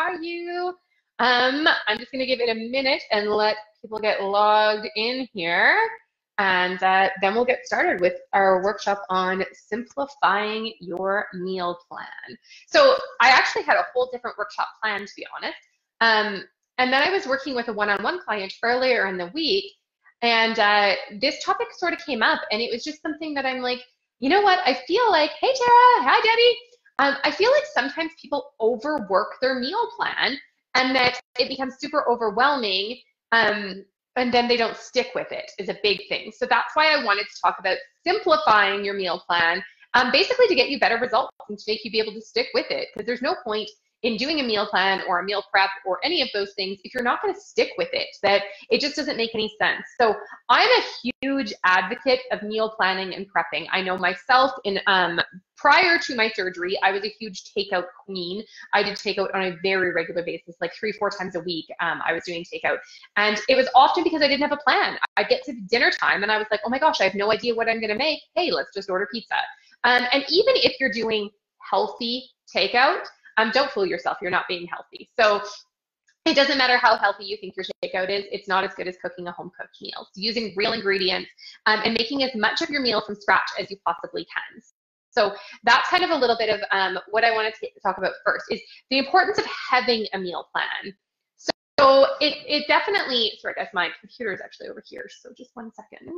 are you? I'm just going to give it a minute and let people get logged in here. And then we'll get started with our workshop on simplifying your meal plan. So I actually had a whole different workshop plan, to be honest. And then I was working with a one-on-one client earlier in the week, and this topic sort of came up, and it was just something that I'm like, you know what? I feel like, hey, Tara, hi, Debbie. I feel like sometimes people overwork their meal plan, and that it becomes super overwhelming. And then they don't stick with it is a big thing. So that's why I wanted to talk about simplifying your meal plan, basically to get you better results and to make you be able to stick with it. Because there's no point in doing a meal plan or a meal prep or any of those things if you're not going to stick with it, that it just doesn't make any sense. So I'm a huge advocate of meal planning and prepping. I know myself, in prior to my surgery, I was a huge takeout queen. I did takeout on a very regular basis, like 3-4 times a week. I was doing takeout, and it was often because I didn't have a plan. I'd get to dinner time and I was like, oh my gosh, I have no idea what I'm going to make. Hey, let's just order pizza. And even if you're doing healthy takeout, don't fool yourself, you're not being healthy. So it doesn't matter how healthy you think your takeout is, it's not as good as cooking a home-cooked meal. So using real ingredients and making as much of your meal from scratch as you possibly can. So that's kind of a little bit of what I want to talk about first, is the importance of having a meal plan. So it definitely, sorry guys, my computer is actually over here, so just one second.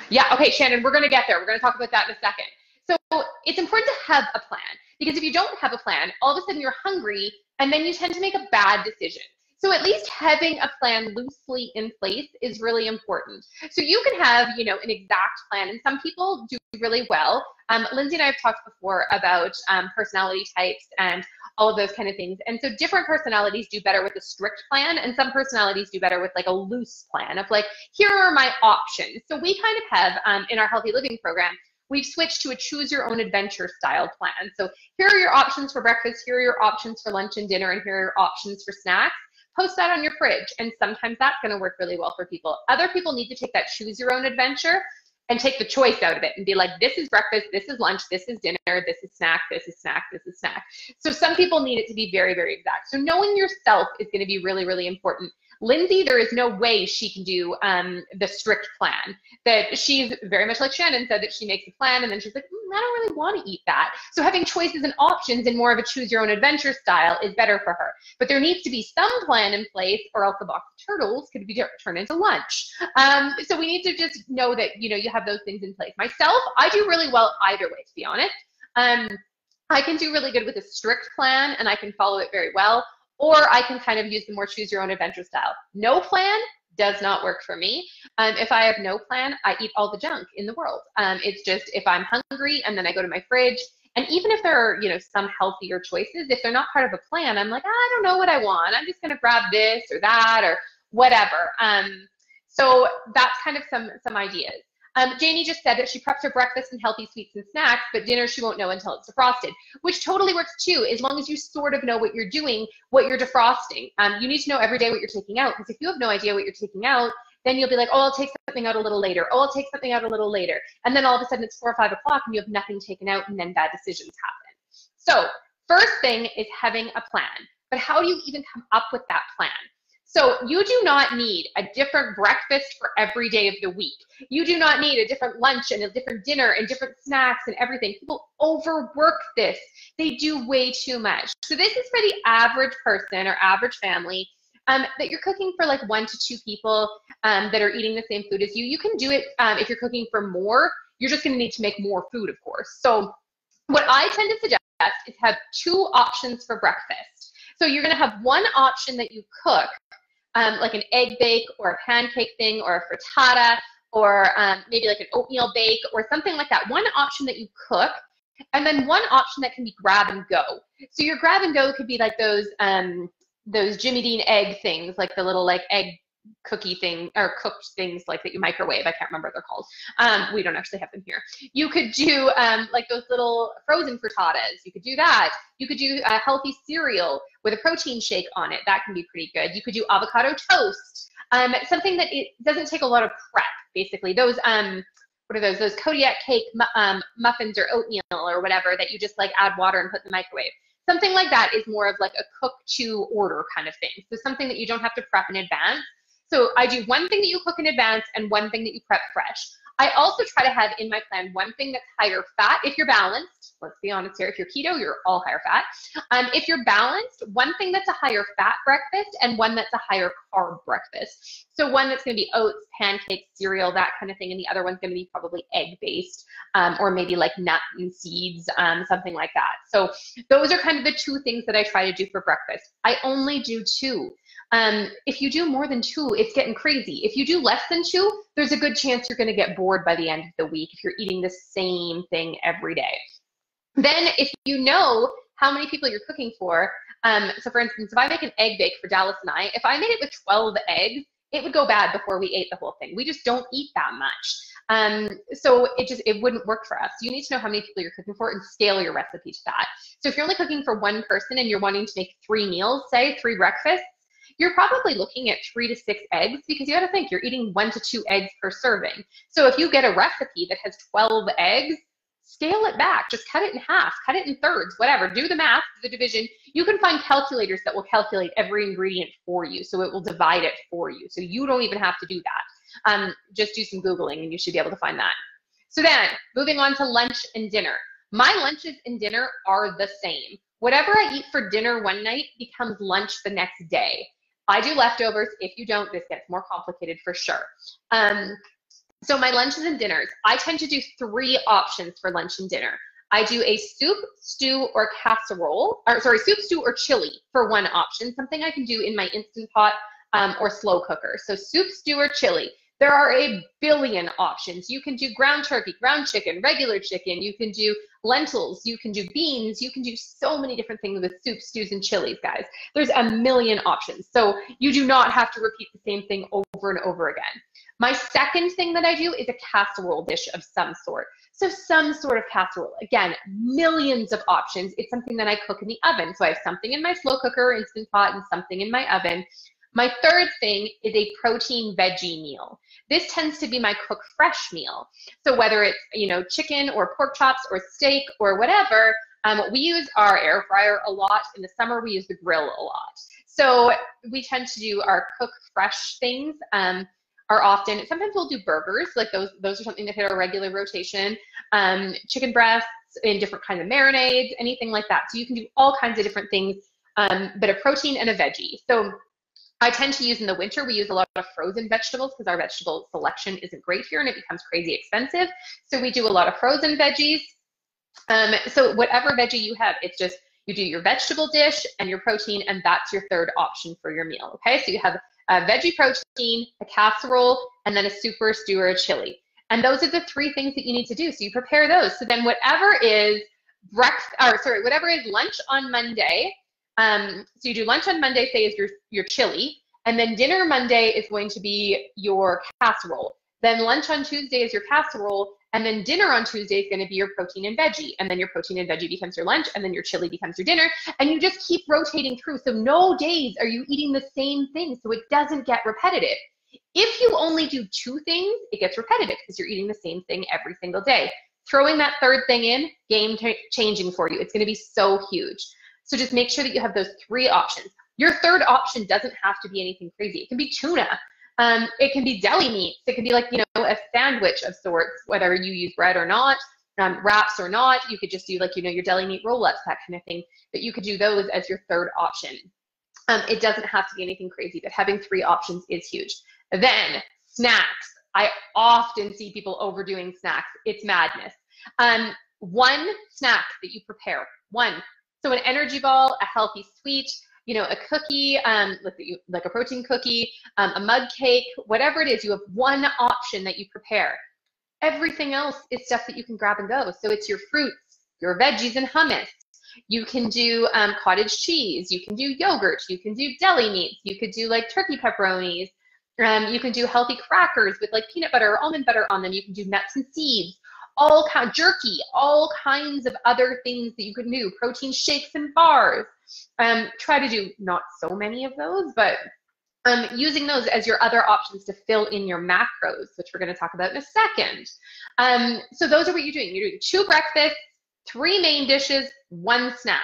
Yeah, okay, Shannon, we're gonna get there. We're gonna talk about that in a second. So it's important to have a plan, because if you don't have a plan, all of a sudden you're hungry and then you tend to make a bad decision. So at least having a plan loosely in place is really important. So you can have, you know, an exact plan, and some people do really well. Lindsay and I have talked before about personality types and all of those kind of things. And so different personalities do better with a strict plan, and some personalities do better with like a loose plan of like, here are my options. So we kind of have in our healthy living program, we've switched to a choose your own adventure style plan. So here are your options for breakfast, here are your options for lunch and dinner, and here are your options for snacks. Post that on your fridge, and sometimes that's going to work really well for people. Other people need to take that choose your own adventure and take the choice out of it and be like, this is breakfast, this is lunch, this is dinner, this is snack, this is snack, this is snack. So some people need it to be very, very exact. So knowing yourself is going to be really, really important. Lindsay, there is no way she can do the strict plan. That she's very much like Shannon said, that she makes a plan and then she's like, I don't really want to eat that. So having choices and options in more of a choose your own adventure style is better for her. But there needs to be some plan in place, or else the box of turtles could be turned into lunch. So we need to just know that, you know, you have those things in place. Myself, I do really well either way, to be honest. I can do really good with a strict plan and I can follow it very well, or I can kind of use the more choose your own adventure style. No plan does not work for me. If I have no plan, I eat all the junk in the world. It's just, if I'm hungry and then I go to my fridge, and even if there are, you know, some healthier choices, if they're not part of a plan, I'm like, I don't know what I want. I'm just gonna grab this or that or whatever. So that's kind of some ideas. Janie just said that she preps her breakfast and healthy sweets and snacks, but dinner she won't know until it's defrosted, which totally works too, as long as you sort of know what you're doing, what you're defrosting. You need to know every day what you're taking out, because if you have no idea what you're taking out, then you'll be like, oh, I'll take something out a little later. Oh, I'll take something out a little later. And then all of a sudden it's 4 or 5 o'clock and you have nothing taken out, and then bad decisions happen. So first thing is having a plan. But how do you even come up with that plan? So you do not need a different breakfast for every day of the week. You do not need a different lunch and a different dinner and different snacks and everything. People overwork this. They do way too much. So this is for the average person or average family that you're cooking for like 1 to 2 people that are eating the same food as you. You can do it if you're cooking for more. You're just going to need to make more food, of course. So what I tend to suggest is have 2 options for breakfast. So you're going to have one option that you cook, like an egg bake or a pancake thing or a frittata, or maybe like an oatmeal bake or something like that. One option that you cook, and then one option that can be grab and go. So your grab and go could be like those Jimmy Dean egg things, like the little like egg cookie thing, or cooked things like that you microwave. I can't remember what they're called. We don't actually have them here. You could do like those little frozen frittatas. You could do that. You could do a healthy cereal with a protein shake on it. That can be pretty good. You could do avocado toast. Something that it doesn't take a lot of prep, basically. Those what are those? Those Kodiak cake muffins or oatmeal or whatever that you just like add water and put in the microwave. Something like that is more of like a cook to order kind of thing. So something that you don't have to prep in advance. So I do one thing that you cook in advance and one thing that you prep fresh. I also try to have in my plan one thing that's higher fat if you're balanced. Let's be honest here. If you're keto, you're all higher fat. If you're balanced, one thing that's a higher fat breakfast and one that's a higher carb breakfast. So one that's going to be oats, pancakes, cereal, that kind of thing. And the other one's going to be probably egg-based or maybe like nut and seeds, something like that. So those are kind of the two things that I try to do for breakfast. I only do two. If you do more than two, it's getting crazy. If you do less than two, there's a good chance you're going to get bored by the end of the week if you're eating the same thing every day. Then if you know how many people you're cooking for, so for instance, if I make an egg bake for Dallas and I, if I made it with 12 eggs, it would go bad before we ate the whole thing. We just don't eat that much. So it wouldn't work for us. You need to know how many people you're cooking for and scale your recipe to that. So if you're only cooking for one person and you're wanting to make 3 meals, say 3 breakfasts, you're probably looking at 3 to 6 eggs because you got to think you're eating 1 to 2 eggs per serving. So if you get a recipe that has 12 eggs, scale it back, just cut it in half, cut it in thirds, whatever, do the math, the division. You can find calculators that will calculate every ingredient for you. So it will divide it for you. So you don't even have to do that. Just do some Googling and you should be able to find that. So then moving on to lunch and dinner. My lunches and dinner are the same. Whatever I eat for dinner one night becomes lunch the next day. I do leftovers. If you don't, this gets more complicated for sure. So my lunches and dinners, I tend to do 3 options for lunch and dinner. I do a soup, stew, or casserole, or sorry, soup, stew, or chili for one option, something I can do in my Instant Pot or slow cooker. So soup, stew, or chili. There are a billion options. You can do ground turkey, ground chicken, regular chicken. You can do lentils. You can do beans. You can do so many different things with soup, stews, and chilies, guys. There's a million options. So you do not have to repeat the same thing over and over again. My second thing that I do is a casserole dish of some sort. So some sort of casserole. Again, millions of options. It's something that I cook in the oven. So I have something in my slow cooker, Instant Pot, and something in my oven. My third thing is a protein veggie meal. This tends to be my cook fresh meal. So whether it's, chicken or pork chops or steak or whatever, we use our air fryer a lot. In the summer, we use the grill a lot. So we tend to do our cook fresh things are often, sometimes we'll do burgers, like those are something that hit our regular rotation, chicken breasts in different kinds of marinades, anything like that. So you can do all kinds of different things, but a protein and a veggie. So I tend to use in the winter, we use a lot of frozen vegetables because our vegetable selection isn't great here and it becomes crazy expensive. So we do a lot of frozen veggies. So whatever veggie you have, it's just you do your vegetable dish and your protein, and that's your third option for your meal. Okay, so you have a veggie protein, a casserole, and then a soup or a stew or a chili. And those are the 3 things that you need to do. So you prepare those. So then whatever is whatever is lunch on Monday. So you do lunch on Monday, say, is your chili, and then dinner Monday is going to be your casserole. Then lunch on Tuesday is your casserole, and then dinner on Tuesday is going to be your protein and veggie, and then your protein and veggie becomes your lunch, and then your chili becomes your dinner, and you just keep rotating through. So no days are you eating the same thing, so it doesn't get repetitive. If you only do 2 things, it gets repetitive because you're eating the same thing every single day. Throwing that third thing in, game changing for you. It's going to be so huge. So just make sure that you have those 3 options. Your third option doesn't have to be anything crazy. It can be tuna. It can be deli meats. It can be like, a sandwich of sorts, whether you use bread or not, wraps or not. You could just do like, your deli meat roll-ups, that kind of thing. But you could do those as your third option. It doesn't have to be anything crazy, but having 3 options is huge. Then snacks. I often see people overdoing snacks. It's madness. One snack that you prepare. So an energy ball, a healthy sweet, a cookie, like a protein cookie, a mug cake, whatever it is, you have one option that you prepare. Everything else is stuff that you can grab and go. So it's your fruits, your veggies and hummus. You can do cottage cheese. You can do yogurt. You can do deli meats. You could do like turkey pepperonis. You can do healthy crackers with like peanut butter or almond butter on them. You can do nuts and seeds. All kind of jerky, all kinds of other things that you can do, protein shakes and bars. Try to do not so many of those, but using those as your other options to fill in your macros, which we're going to talk about in a second. So those are what you're doing. You're doing 2 breakfasts, 3 main dishes, 1 snack.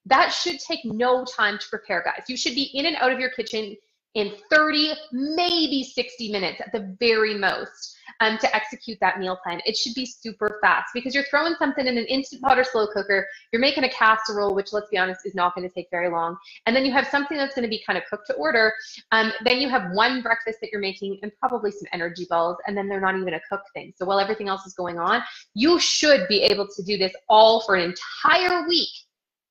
That should take no time to prepare, guys. You should be in and out of your kitchen in 30, maybe 60 minutes at the very most to execute that meal plan. It should be super fast because you're throwing something in an Instant Pot or slow cooker, you're making a casserole, which, let's be honest, is not going to take very long, and then you have something that's going to be kind of cooked to order. Then you have one breakfast that you're making and probably some energy balls, and then they're not even a cooked thing. So while everything else is going on, you should be able to do this all for an entire week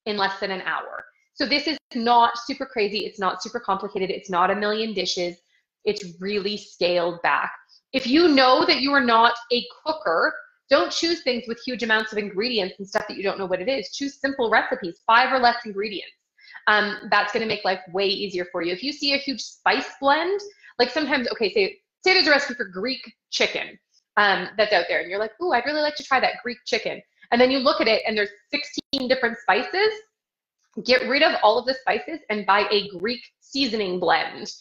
in less than an hour. So this is not super crazy. It's not super complicated. It's not a million dishes. It's really scaled back. If you know that you are not a cooker, don't choose things with huge amounts of ingredients and stuff that you don't know what it is. Choose simple recipes, 5 or less ingredients. That's going to make life way easier for you. If you see a huge spice blend, like sometimes, okay, say there's a recipe for Greek chicken that's out there, and you're like, ooh, I'd really like to try that Greek chicken. And then you look at it and there's 16 different spices. Get rid of all of the spices and buy a Greek seasoning blend.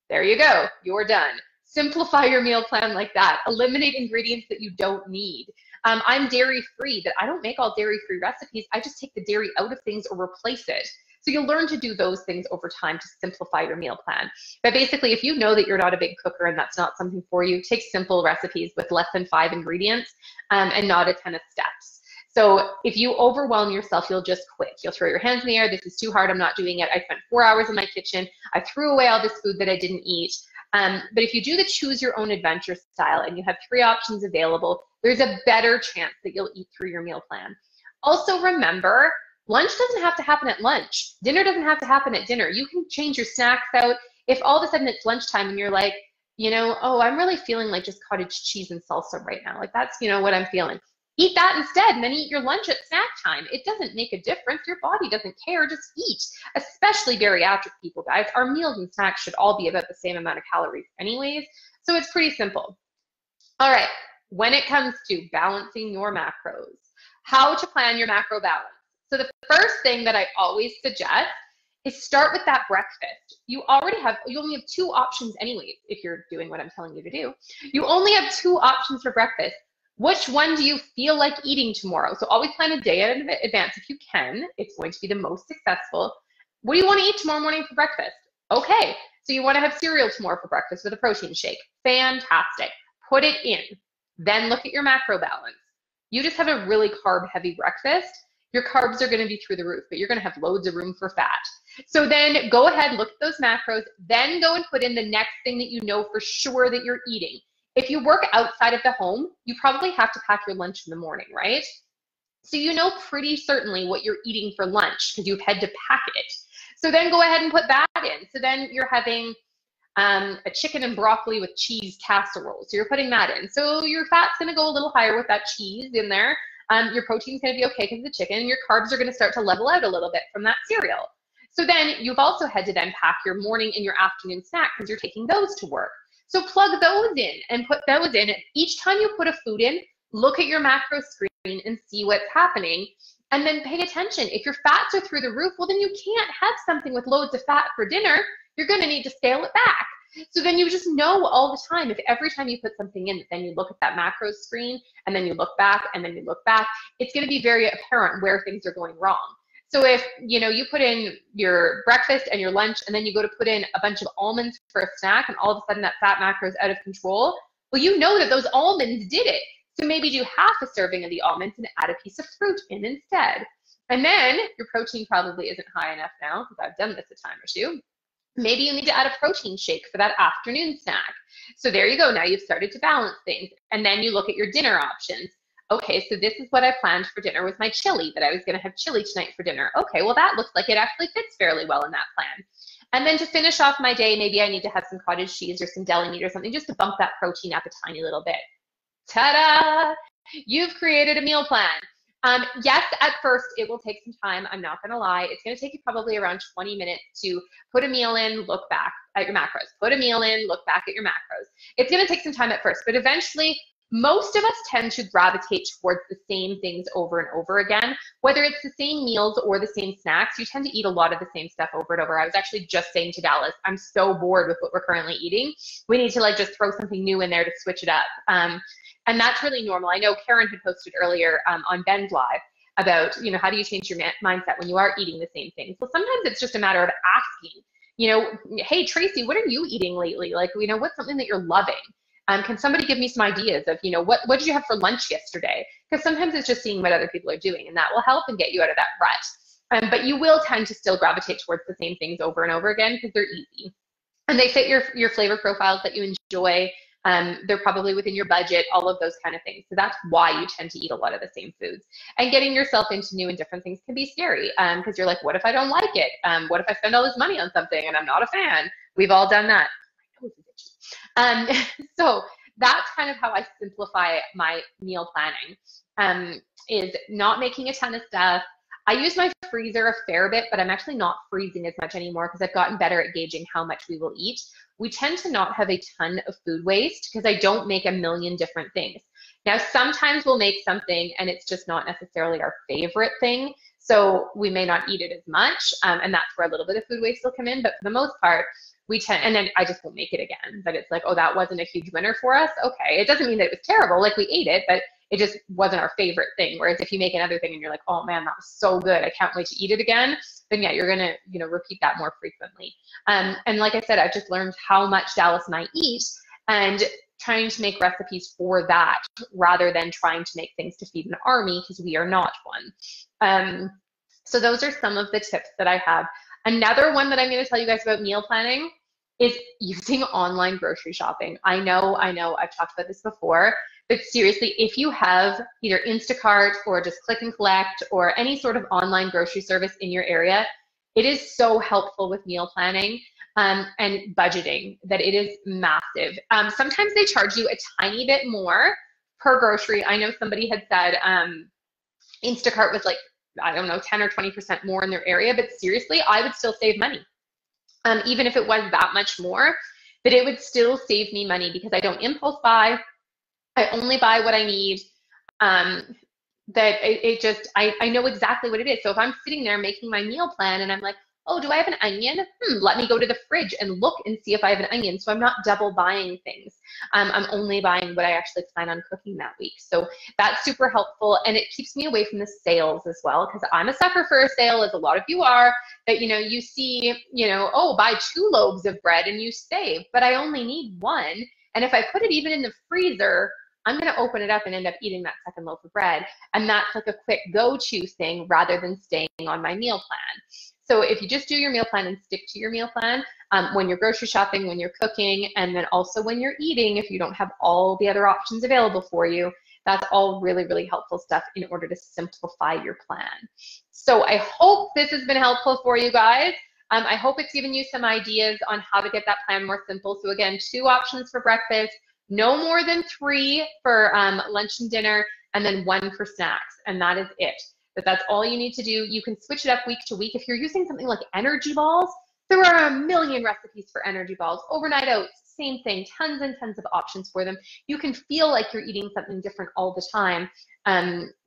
There you go, you're done. Simplify your meal plan like that. Eliminate ingredients that you don't need. I'm dairy-free, but I don't make all dairy-free recipes. I just take the dairy out of things or replace it. So you'll learn to do those things over time to simplify your meal plan. But basically, if you know that you're not a big cooker and that's not something for you, take simple recipes with less than 5 ingredients and not a ton of steps. So if you overwhelm yourself, you'll just quit. You'll throw your hands in the air. This is too hard. I'm not doing it. I spent 4 hours in my kitchen. I threw away all this food that I didn't eat. But if you do the choose your own adventure style and you have 3 options available, there's a better chance that you'll eat through your meal plan. Also remember, lunch doesn't have to happen at lunch. Dinner doesn't have to happen at dinner. You can change your snacks out. If all of a sudden it's lunchtime and you're like, you know, oh, I'm really feeling like just cottage cheese and salsa right now. Like that's, you know, what I'm feeling. Eat that instead and then eat your lunch at snack time. It doesn't make a difference. Your body doesn't care. Just eat, especially bariatric people, guys. Our meals and snacks should all be about the same amount of calories anyways. So it's pretty simple. All right, when it comes to balancing your macros, how to plan your macro balance. So the first thing that I always suggest is start with that breakfast. You only have 2 options anyways if you're doing what I'm telling you to do. You only have 2 options for breakfast. Which one do you feel like eating tomorrow? So always plan a day in advance if you can. It's going to be the most successful. What do you want to eat tomorrow morning for breakfast? Okay, so you want to have cereal tomorrow for breakfast with a protein shake. Fantastic. Put it in. Then look at your macro balance. You just have a really carb-heavy breakfast. Your carbs are going to be through the roof, but you're going to have loads of room for fat. So then go ahead, look at those macros, then go and put in the next thing that you know for sure that you're eating. If you work outside of the home, you probably have to pack your lunch in the morning, right? So you know pretty certainly what you're eating for lunch because you've had to pack it. So then go ahead and put that in. So then you're having a chicken and broccoli with cheese casserole. So you're putting that in. So your fat's going to go a little higher with that cheese in there. Your protein's going to be okay because of the chicken. Your carbs are going to start to level out a little bit from that cereal. So then you've also had to then pack your morning and your afternoon snack because you're taking those to work. So plug those in and put those in. Each time you put a food in, look at your macro screen and see what's happening. And then pay attention. If your fats are through the roof, well, then you can't have something with loads of fat for dinner. You're going to need to scale it back. So then you just know all the time, if every time you put something in, then you look at that macro screen and then you look back and then you look back, it's going to be very apparent where things are going wrong. So if, you know, you put in your breakfast and your lunch and then you go to put in a bunch of almonds for a snack and all of a sudden that fat macro is out of control, well, you know that those almonds did it. So maybe do half a serving of the almonds and add a piece of fruit in instead. And then your protein probably isn't high enough now because I've done this a time or two. Maybe you need to add a protein shake for that afternoon snack. So there you go. Now you've started to balance things. And then you look at your dinner options. Okay, so this is what I planned for dinner with my chili, that I was going to have chili tonight for dinner. Okay, well, that looks like it actually fits fairly well in that plan. And then to finish off my day, maybe I need to have some cottage cheese or some deli meat or something just to bump that protein up a tiny little bit. Ta-da! You've created a meal plan. Yes, at first it will take some time. I'm not going to lie. It's going to take you probably around 20 minutes to put a meal in, look back at your macros. Put a meal in, look back at your macros. It's going to take some time at first, but eventually most of us tend to gravitate towards the same things over and over again. Whether it's the same meals or the same snacks, you tend to eat a lot of the same stuff over and over. I was actually just saying to Dallas, I'm so bored with what we're currently eating. We need to like just throw something new in there to switch it up. And that's really normal. I know Karen had posted earlier on Ben's Live about, you know, how do you change your mindset when you are eating the same things? Well, sometimes it's just a matter of asking, you know, hey, Tracy, what are you eating lately? Like, you know, what's something that you're loving? Can somebody give me some ideas of, you know, what did you have for lunch yesterday? Because sometimes it's just seeing what other people are doing, and that will help and get you out of that rut. But you will tend to still gravitate towards the same things over and over again because they're easy. And they fit your flavor profiles that you enjoy. They're probably within your budget, all of those kind of things. So that's why you tend to eat a lot of the same foods. And getting yourself into new and different things can be scary because you're like, what if I don't like it? What if I spend all this money on something and I'm not a fan? We've all done that. So that's kind of how I simplify my meal planning, is not making a ton of stuff. I use my freezer a fair bit, but I'm actually not freezing as much anymore because I've gotten better at gauging how much we will eat. We tend to not have a ton of food waste because I don't make a million different things. Now, sometimes we'll make something and it's just not necessarily our favorite thing, so we may not eat it as much, and that's where a little bit of food waste will come in. But for the most part, we tend, and then I just won't make it again. But it's like, oh, that wasn't a huge winner for us. Okay, it doesn't mean that it was terrible. Like, we ate it, but it just wasn't our favorite thing. Whereas if you make another thing and you're like, oh man, that was so good, I can't wait to eat it again, then yeah, you're gonna, you know, repeat that more frequently. And like I said, I've just learned how much Dallas and I eat, and trying to make recipes for that rather than trying to make things to feed an army, because we are not one. So those are some of the tips that I have. Another one that I'm going to tell you guys about meal planning is using online grocery shopping. I know, I've talked about this before, but seriously, if you have either Instacart or just click and collect or any sort of online grocery service in your area, it is so helpful with meal planning and budgeting that it is massive. Sometimes they charge you a tiny bit more per grocery. I know somebody had said Instacart was like, I don't know, 10 or 20% more in their area, but seriously, I would still save money. Even if it was that much more, but it would still save me money because I don't impulse buy. I only buy what I need. I know exactly what it is. So if I'm sitting there making my meal plan and I'm like, oh, do I have an onion? Let me go to the fridge and look and see if I have an onion. So I'm not double buying things. I'm only buying what I actually plan on cooking that week. So that's super helpful. And it keeps me away from the sales as well, because I'm a sucker for a sale, as a lot of you are, that, you know, you see, you know, oh, buy 2 loaves of bread and you save, but I only need 1. And if I put it even in the freezer, I'm going to open it up and end up eating that second loaf of bread. And that's like a quick go-to thing rather than staying on my meal plan. So if you just do your meal plan and stick to your meal plan, when you're grocery shopping, when you're cooking, and then also when you're eating, if you don't have all the other options available for you, that's all really, really helpful stuff in order to simplify your plan. So I hope this has been helpful for you guys. I hope it's given you some ideas on how to get that plan more simple. So again, 2 options for breakfast, no more than 3 for lunch and dinner, and then 1 for snacks, and that is it. But that's all you need to do. You can switch it up week to week. If you're using something like energy balls, there are a million recipes for energy balls. Overnight oats, same thing, tons and tons of options for them. You can feel like you're eating something different all the time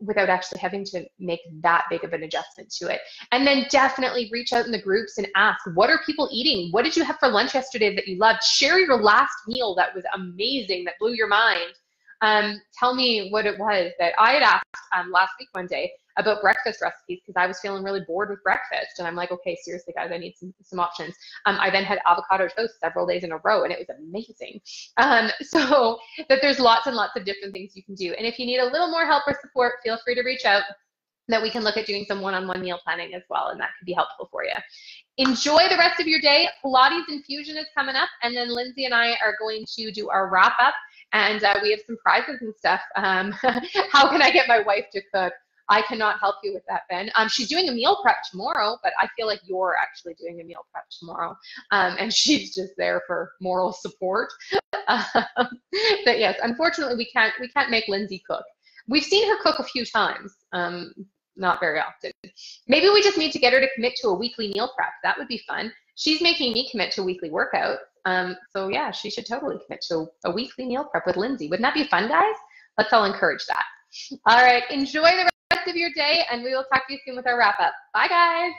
without actually having to make that big of an adjustment to it. And then definitely reach out in the groups and ask, what are people eating? What did you have for lunch yesterday that you loved? Share your last meal that was amazing, that blew your mind. Tell me what it was that I had asked last week one day about breakfast recipes, because I was feeling really bored with breakfast, and I'm like, okay, seriously guys, I need some options. I then had avocado toast several days in a row, and it was amazing. So that there's lots and lots of different things you can do. And if you need a little more help or support, feel free to reach out, that we can look at doing some one-on-one meal planning as well, and that could be helpful for you. Enjoy the rest of your day. Pilates Infusion is coming up, and then Lindsay and I are going to do our wrap up, and we have some prizes and stuff. How can I get my wife to cook? I cannot help you with that, Ben. She's doing a meal prep tomorrow, but I feel like you're actually doing a meal prep tomorrow, and she's just there for moral support. But yes, unfortunately, we can't make Lindsay cook. We've seen her cook a few times, not very often. Maybe we just need to get her to commit to a weekly meal prep. That would be fun. She's making me commit to a weekly workout. So yeah, she should totally commit to a weekly meal prep with Lindsay. Wouldn't that be fun, guys? Let's all encourage that. All right, enjoy the rest of your day, and we will talk to you soon with our wrap up. Bye, guys.